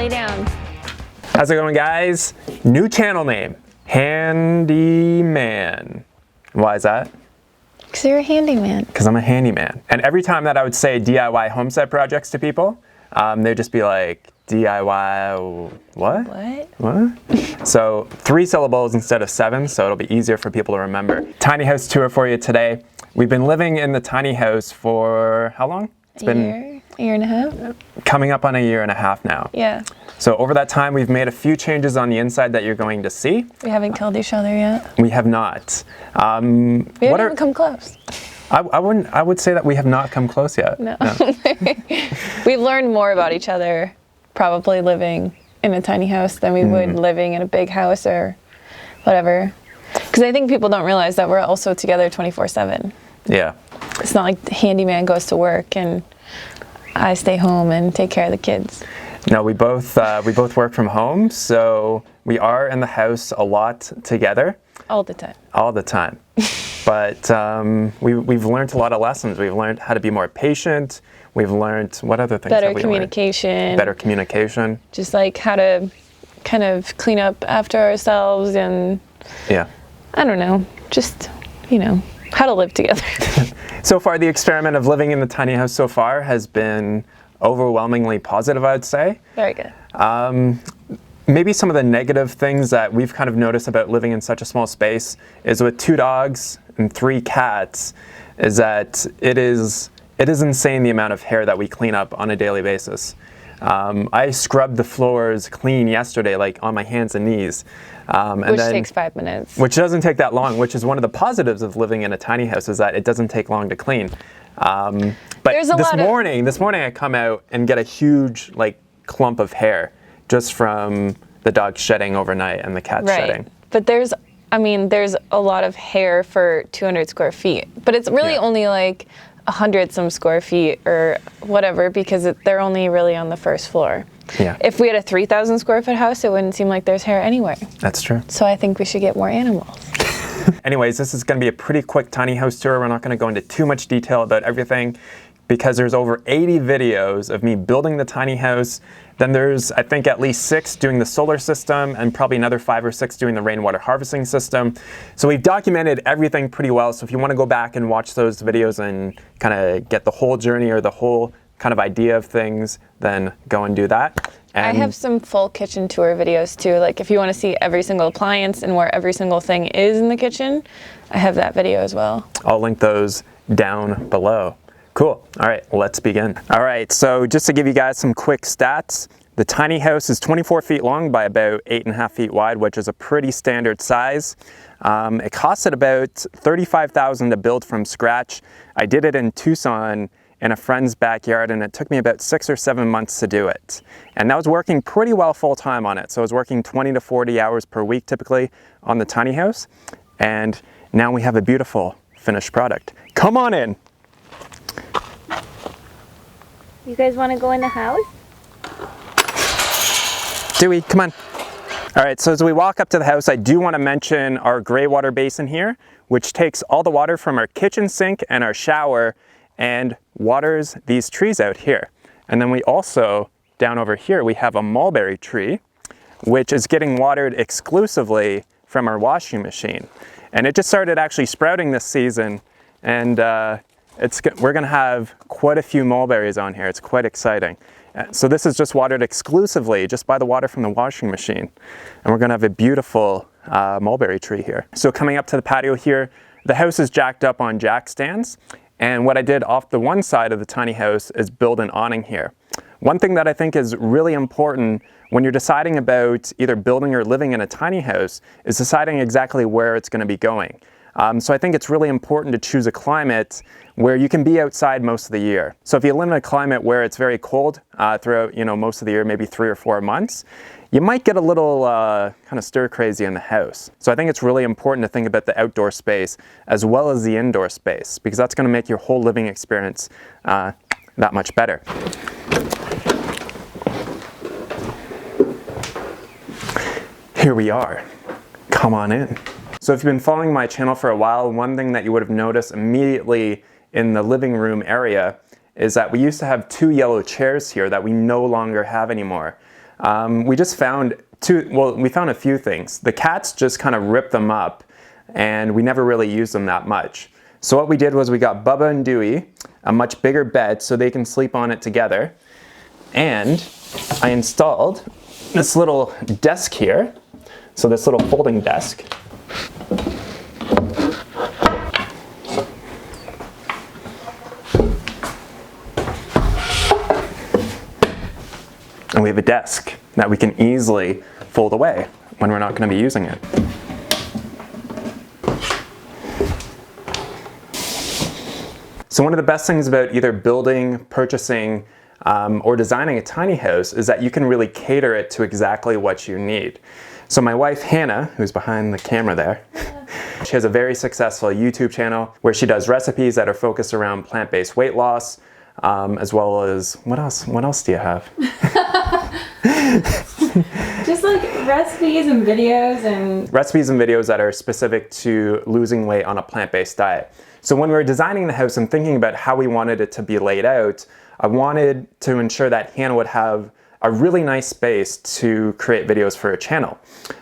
lay down. How's it going, guys? New channel name, Handeeman. Why is that? Because you're a handyman. Because I'm a handyman. And every time that I would say DIY homestead projects to people, they'd just be like, DIY what? What? So 3 syllables instead of 7, so it'll be easier for people to remember. Tiny house tour for you today. We've been living in the tiny house for how long? It's been a year and a half. Coming up on a year and a half now. Yeah. So over that time, we've made a few changes on the inside that you're going to see. We haven't killed each other yet. We have not. We haven't even come close. I would say that we have not come close yet. No. We've learned more about each other probably living in a tiny house than we would living in a big house or whatever. Because I think people don't realize that we're also together 24/7. Yeah. It's not like the handyman goes to work and I stay home and take care of the kids. No, we both work from home, so we are in the house a lot together. All the time. All the time. But we've learned a lot of lessons. We've learned how to be more patient. We've learned, what other things have we learned? Better communication. Just like how to kind of clean up after ourselves and, yeah. I don't know, just, you know, how to live together. So far, the experiment of living in the tiny house so far has been overwhelmingly positive, I'd say. Very good. Maybe some of the negative things that we've kind of noticed about living in such a small space is with 2 dogs and 3 cats, is that it is insane the amount of hair that we clean up on a daily basis. I scrubbed the floors clean yesterday, like on my hands and knees. Which takes 5 minutes. Which doesn't take that long, which is one of the positives of living in a tiny house, is that it doesn't take long to clean. But this morning I come out and get a huge clump of hair just from the dog shedding overnight and the cat shedding. But there's a lot of hair for 200 square feet, but it's really only like 100 some square feet or whatever, because they're only really on the first floor. Yeah. If we had a 3,000 square foot house, it wouldn't seem like there's hair anywhere. That's true. So I think we should get more animals. Anyways, this is going to be a pretty quick tiny house tour. We're not going to go into too much detail about everything because there's over 80 videos of me building the tiny house. Then there's, I think, at least 6 doing the solar system and probably another 5 or 6 doing the rainwater harvesting system. So we've documented everything pretty well. So if you want to go back and watch those videos and kind of get the whole journey or the whole kind of idea of things, then go and do that. And I have some full kitchen tour videos too. Like if you want to see every single appliance and where every single thing is in the kitchen, I have that video as well. I'll link those down below. Cool. All right, let's begin. All right, so just to give you guys some quick stats, the tiny house is 24 feet long by about 8.5 feet wide, which is a pretty standard size. It costed about $35,000 to build from scratch. I did it in Tucson in a friend's backyard, and it took me about 6 or 7 months to do it. And I was working pretty well full time on it. So I was working 20 to 40 hours per week typically on the tiny house. And now we have a beautiful finished product. Come on in. You guys want to go in the house? Dewey, come on. All right, so as we walk up to the house, I do want to mention our gray water basin here, which takes all the water from our kitchen sink and our shower and waters these trees out here. And then we also, down over here, we have a mulberry tree, which is getting watered exclusively from our washing machine. And it just started actually sprouting this season, and we're gonna have quite a few mulberries on here. It's quite exciting. So this is just watered exclusively just by the water from the washing machine. And we're gonna have a beautiful mulberry tree here. So coming up to the patio here, the house is jacked up on jack stands. And what I did off the one side of the tiny house is build an awning here. One thing that I think is really important when you're deciding about either building or living in a tiny house is deciding exactly where it's going to be going. So I think it's really important to choose a climate where you can be outside most of the year. So if you live in a climate where it's very cold throughout most of the year, maybe 3 or 4 months, you might get a little kind of stir crazy in the house. So I think it's really important to think about the outdoor space as well as the indoor space, because that's going to make your whole living experience that much better. Here we are. Come on in. So if you've been following my channel for a while, one thing that you would have noticed immediately in the living room area is that we used to have 2 yellow chairs here that we no longer have anymore. we just found we found a few things. The cats just kind of ripped them up, and we never really used them that much. So what we did was we got Bubba and Dewey a much bigger bed so they can sleep on it together. And I installed this little desk here. So this little folding desk. And we have a desk that we can easily fold away when we're not going to be using it. So one of the best things about either building, purchasing, or designing a tiny house is that you can really cater it to exactly what you need. So my wife Hannah, who's behind the camera there, she has a very successful YouTube channel where she does recipes that are focused around plant-based weight loss, as well as, what else do you have? Just like recipes and videos that are specific to losing weight on a plant-based diet. So when we were designing the house and thinking about how we wanted it to be laid out, I wanted to ensure that Hannah would have a really nice space to create videos for her channel.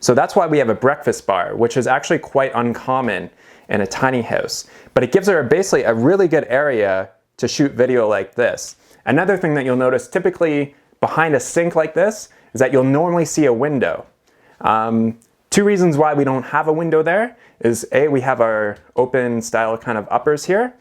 So that's why we have a breakfast bar, which is actually quite uncommon in a tiny house. But it gives her basically a really good area to shoot video like this. Another thing that you'll notice typically behind a sink like this is that you'll normally see a window. Two reasons why we don't have a window there is A, we have our open style kind of uppers here,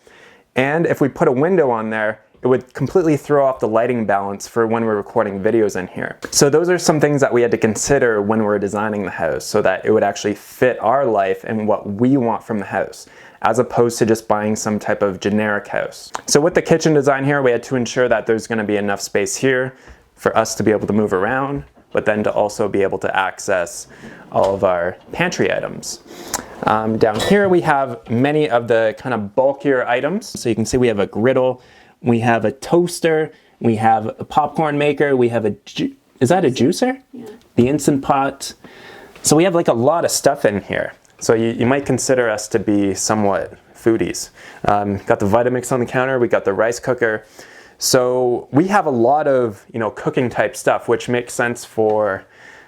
and if we put a window on there, it would completely throw off the lighting balance for when we're recording videos in here. So those are some things that we had to consider when we're designing the house so that it would actually fit our life and what we want from the house, as opposed to just buying some type of generic house. So with the kitchen design here, we had to ensure that there's going to be enough space here for us to be able to move around, but then to also be able to access all of our pantry items. Down here we have many of the kind of bulkier items. So you can see we have a griddle, we have a toaster, we have a popcorn maker, we have is that a juicer? Yeah. The Instant Pot. So we have like a lot of stuff in here. So you might consider us to be somewhat foodies. Got the Vitamix on the counter, we got the rice cooker. So we have a lot of, cooking type stuff, which makes sense for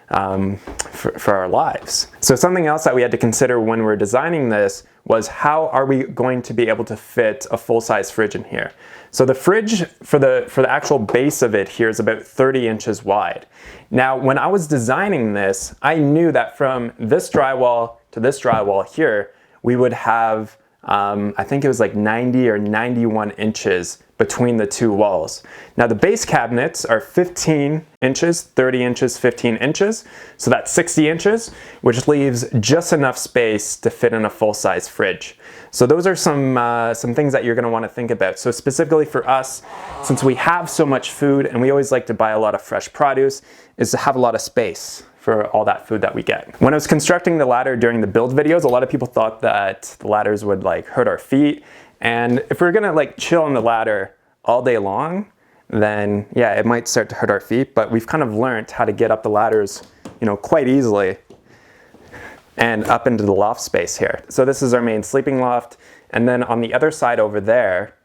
our lives. So something else that we had to consider when we're designing this was how are we going to be able to fit a full-size fridge in here. So the fridge for the actual base of it here is about 30 inches wide. Now when I was designing this, I knew that from this drywall to this drywall here, we would have I think it was like 90 or 91 inches between the two walls. Now the base cabinets are 15 inches, 30 inches, 15 inches. So that's 60 inches, which leaves just enough space to fit in a full-size fridge. So those are some things that you're gonna wanna think about. So specifically for us, since we have so much food and we always like to buy a lot of fresh produce, is to have a lot of space for all that food that we get. When I was constructing the ladder during the build videos, a lot of people thought that the ladders would like hurt our feet. And if we're gonna like chill on the ladder all day long, then yeah, it might start to hurt our feet, but we've kind of learned how to get up the ladders, quite easily and up into the loft space here. So this is our main sleeping loft. And then on the other side over there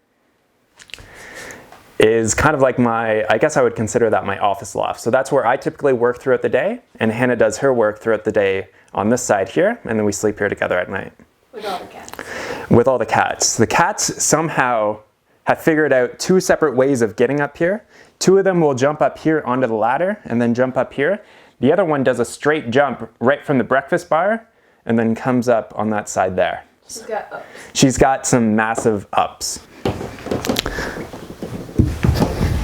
is kind of like I guess I would consider that my office loft. So that's where I typically work throughout the day, and Hannah does her work throughout the day on this side here, and then we sleep here together at night. With all the cats. With all the cats. The cats somehow have figured out two separate ways of getting up here. Two of them will jump up here onto the ladder and then jump up here. The other one does a straight jump right from the breakfast bar and then comes up on that side there. She's got ups. She's got some massive ups.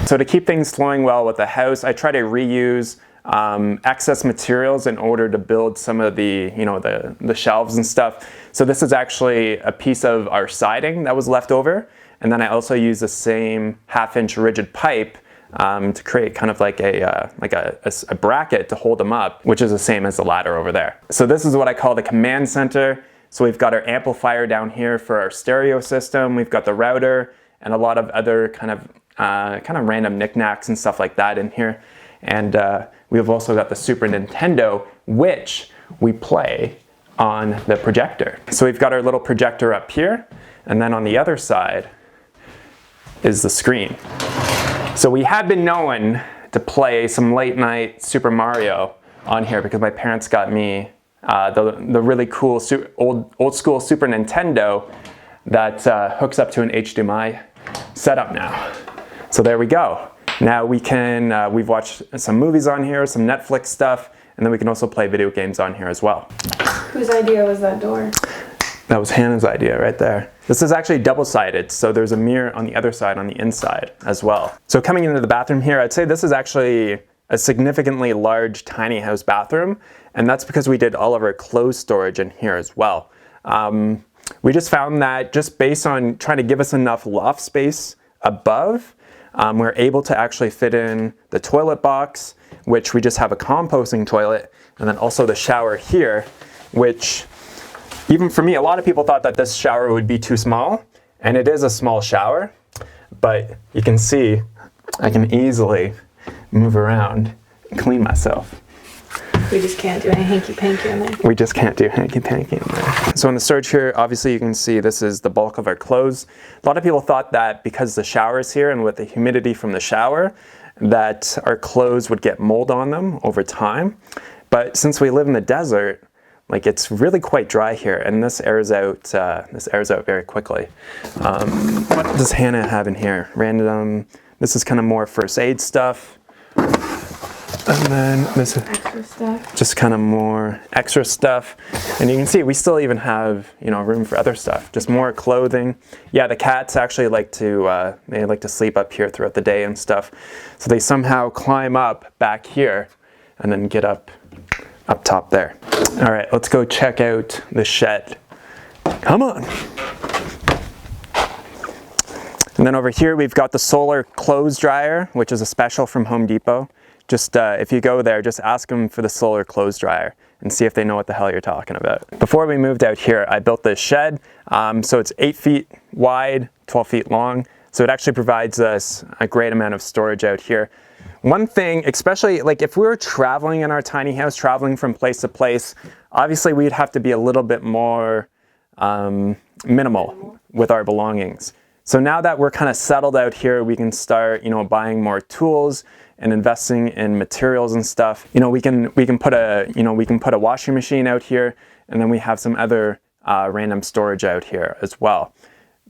So to keep things flowing well with the house, I try to reuse excess materials in order to build some of the, the shelves and stuff. So this is actually a piece of our siding that was left over. And then I also use the same 1/2-inch rigid pipe to create kind of like a bracket to hold them up, which is the same as the ladder over there. So this is what I call the command center. So we've got our amplifier down here for our stereo system. We've got the router and a lot of other kind of random knickknacks and stuff like that in here. And we've also got the Super Nintendo, which we play on the projector. So we've got our little projector up here, and then on the other side is the screen. So we have been known to play some late night Super Mario on here because my parents got me the really cool old school Super Nintendo that hooks up to an HDMI setup now. So there we go. Now we can, we've watched some movies on here, some Netflix stuff, and then we can also play video games on here as well. Whose idea was that door? That was Hannah's idea right there. This is actually double-sided, so there's a mirror on the other side on the inside as well. So coming into the bathroom here, I'd say this is actually a significantly large tiny house bathroom, and that's because we did all of our clothes storage in here as well. We just found that just based on trying to give us enough loft space above, we're able to actually fit in the toilet box, which we just have a composting toilet, and then also the shower here, which even for me, a lot of people thought that this shower would be too small, and it is a small shower, but you can see I can easily move around and clean myself. We just can't do any hanky-panky in there. We just can't do hanky-panky in there. So in the storage here, obviously you can see this is the bulk of our clothes. A lot of people thought that because the shower is here and with the humidity from the shower, that our clothes would get mold on them over time. But since we live in the desert, like it's really quite dry here, and this airs out very quickly. What does Hannah have in here? Random, this is kind of more first aid stuff. And then this is Extra stuff. just kind of more extra stuff. And you can see we still even have, you know, room for other stuff, just more clothing. Yeah, the cats actually like to sleep up here throughout the day and stuff. So they somehow climb up back here and then get up top there. All right, let's go check out the shed. Come on. And then over here we've got the solar clothes dryer, which is a special from Home Depot. Just if you go there, just ask them for the solar clothes dryer and see if they know what the hell you're talking about. Before we moved out here, I built this shed. So it's 8 feet wide, 12 feet long. So it actually provides us a great amount of storage out here. One thing, especially like if we were traveling in our tiny house, traveling from place to place, obviously we'd have to be a little bit more minimal with our belongings. So now that we're kind of settled out here, we can start, you know, buying more tools and investing in materials and stuff. You know, we can put a washing machine out here, and then we have some other random storage out here as well.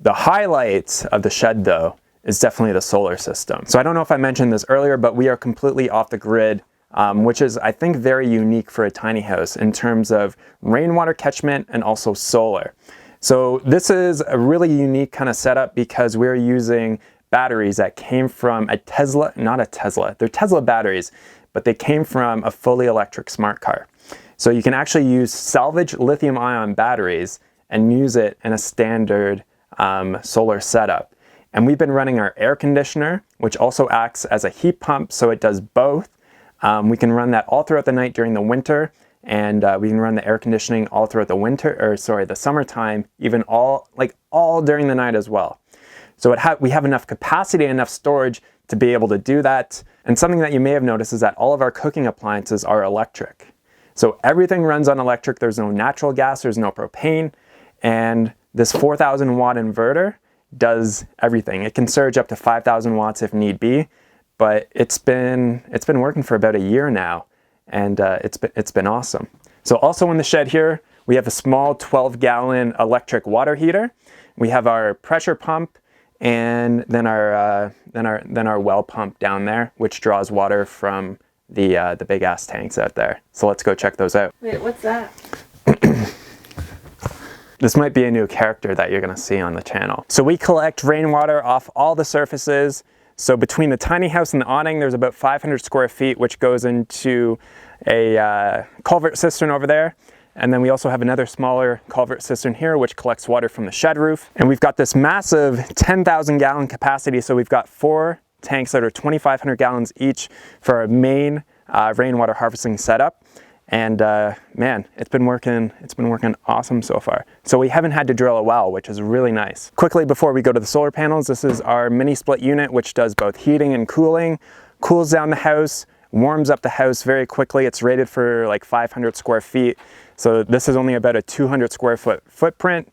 The highlight of the shed though is definitely the solar system. So I don't know if I mentioned this earlier, but we are completely off the grid, which is I think very unique for a tiny house in terms of rainwater catchment and also solar. So this is a really unique kind of setup because we're using batteries that came from they're Tesla batteries, but they came from a fully electric smart car. So you can actually use salvage lithium ion batteries and use it in a standard solar setup. And we've been running our air conditioner, which also acts as a heat pump, so it does both. We can run that all throughout the night during the winter, and we can run the air conditioning all throughout the summertime, even all during the night as well. So we have enough capacity, enough storage to be able to do that. And something that you may have noticed is that all of our cooking appliances are electric. So everything runs on electric. There's no natural gas, there's no propane, and this 4,000 watt inverter does everything. It can surge up to 5,000 watts if need be, but it's been working for about a year now, and it's been awesome. So also in the shed here, we have a small 12-gallon electric water heater. We have our pressure pump, and then our well pump down there, which draws water from the big ass tanks out there. So let's go check those out. Wait, what's that? This might be a new character that you're gonna see on the channel. So we collect rainwater off all the surfaces. So between the tiny house and the awning, there's about 500 square feet, which goes into a culvert cistern over there. And then we also have another smaller culvert cistern here, which collects water from the shed roof. And we've got this massive 10,000 gallon capacity. So we've got 4 tanks that are 2,500 gallons each for our main rainwater harvesting setup. And man, it's been working awesome so far. So we haven't had to drill a well, which is really nice. Quickly before we go to the solar panels, this is our mini split unit, which does both heating and cooling, cools down the house, warms up the house very quickly. It's rated for like 500 square feet. So this is only about a 200 square foot footprint,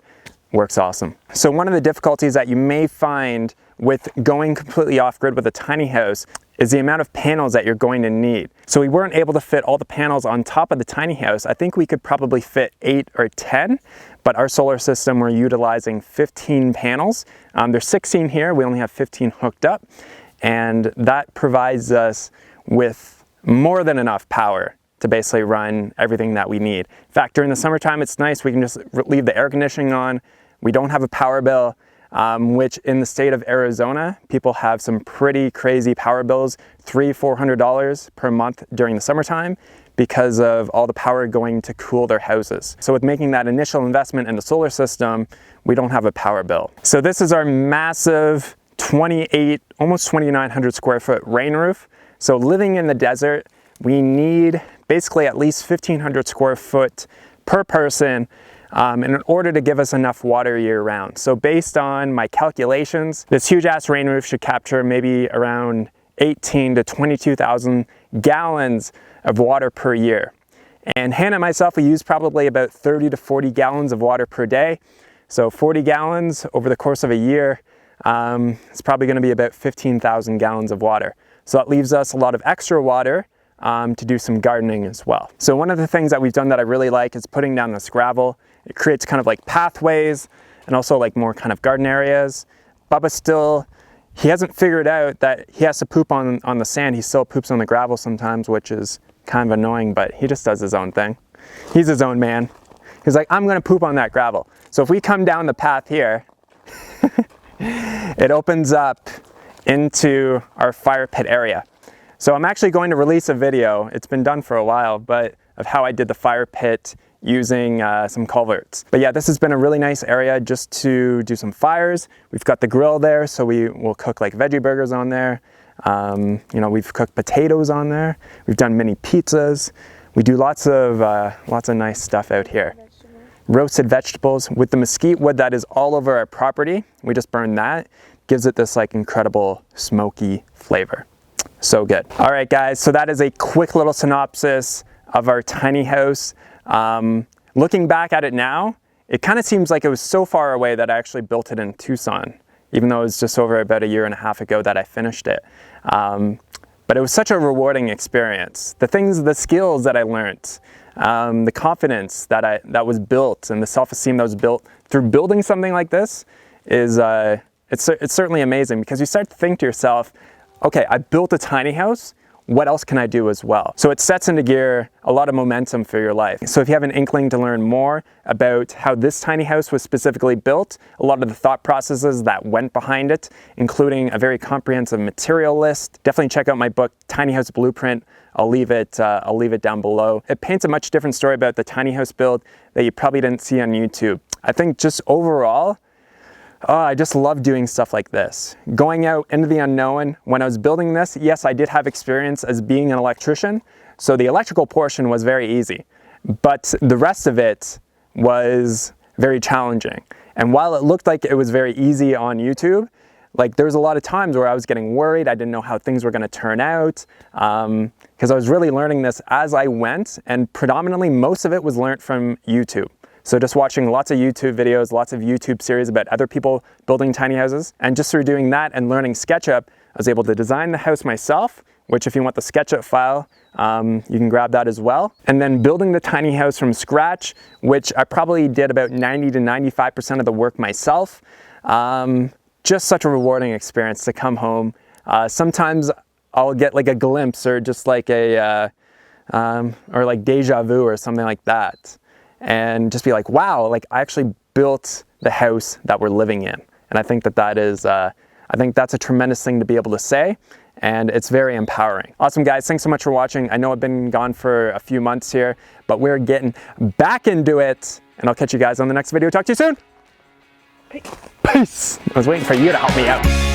works awesome. So one of the difficulties that you may find with going completely off-grid with a tiny house is the amount of panels that you're going to need. So we weren't able to fit all the panels on top of the tiny house. I think we could probably fit 8 or 10, but our solar system, we're utilizing 15 panels. There's 16 here, we only have 15 hooked up, and that provides us with more than enough power to basically run everything that we need. In fact, during the summertime, it's nice. We can just leave the air conditioning on. We don't have a power bill, which in the state of Arizona, people have some pretty crazy power bills, $300–400 per month during the summertime because of all the power going to cool their houses. So with making that initial investment in the solar system, we don't have a power bill. So this is our massive 28, almost 2,900 square foot rain roof. So living in the desert, we need basically at least 1,500 square foot per person in order to give us enough water year round. So based on my calculations, this huge ass rain roof should capture maybe around 18 to 22,000 gallons of water per year. And Hannah and myself, we use probably about 30 to 40 gallons of water per day. So 40 gallons over the course of a year, it's probably gonna be about 15,000 gallons of water. So that leaves us a lot of extra water to do some gardening as well. So one of the things that we've done that I really like is putting down this gravel. It creates kind of like pathways and also like more kind of garden areas. Bubba still, he hasn't figured out that he has to poop on the sand. He still poops on the gravel sometimes, which is kind of annoying, but he just does his own thing. He's his own man. He's like, I'm gonna poop on that gravel. So if we come down the path here, it opens up into our fire pit area. So I'm actually going to release a video, it's been done for a while, but of how I did the fire pit using some culverts. But yeah, this has been a really nice area just to do some fires. We've got the grill there, so we will cook like veggie burgers on there. You know, we've cooked potatoes on there. We've done mini pizzas. We do lots of nice stuff out here. Roasted vegetables with the mesquite wood that is all over our property. We just burn that. Gives it this like incredible smoky flavor. So good. All right, guys, so that is a quick little synopsis of our tiny house. Looking back at it now, it kind of seems like it was so far away that I actually built it in Tucson, even though it was just over about 1.5 years ago that I finished it. But it was such a rewarding experience. The skills that I learned, the confidence that was built, and the self-esteem that was built through building something like this is it's certainly amazing, because you start to think to yourself, okay, I built a tiny house, what else can I do as well? So it sets into gear a lot of momentum for your life. So if you have an inkling to learn more about how this tiny house was specifically built, a lot of the thought processes that went behind it, including a very comprehensive material list, definitely check out my book, Tiny House Blueprint. I'll leave it down below. It paints a much different story about the tiny house build that you probably didn't see on YouTube. I think just overall, I just love doing stuff like this. Going out into the unknown. When I was building this, yes, I did have experience as being an electrician, so the electrical portion was very easy, but the rest of it was very challenging. And while it looked like it was very easy on YouTube, like there's a lot of times where I was getting worried. I didn't know how things were gonna turn out, because I was really learning this as I went, and predominantly most of it was learned from YouTube. So just watching lots of YouTube videos, lots of YouTube series about other people building tiny houses. And just through doing that and learning SketchUp, I was able to design the house myself, which if you want the SketchUp file, you can grab that as well. And then building the tiny house from scratch, which I probably did about 90 to 95% of the work myself. Just such a rewarding experience to come home. Sometimes I'll get like a glimpse or just like or like deja vu or something like that. And just be like, wow, like I actually built the house that we're living in. And I think that is, I think that's a tremendous thing to be able to say, and it's very empowering. Awesome, guys, thanks so much for watching. I know I've been gone for a few months here, but we're getting back into it, and I'll catch you guys on the next video. Talk to you soon. Peace. I was waiting for you to help me out.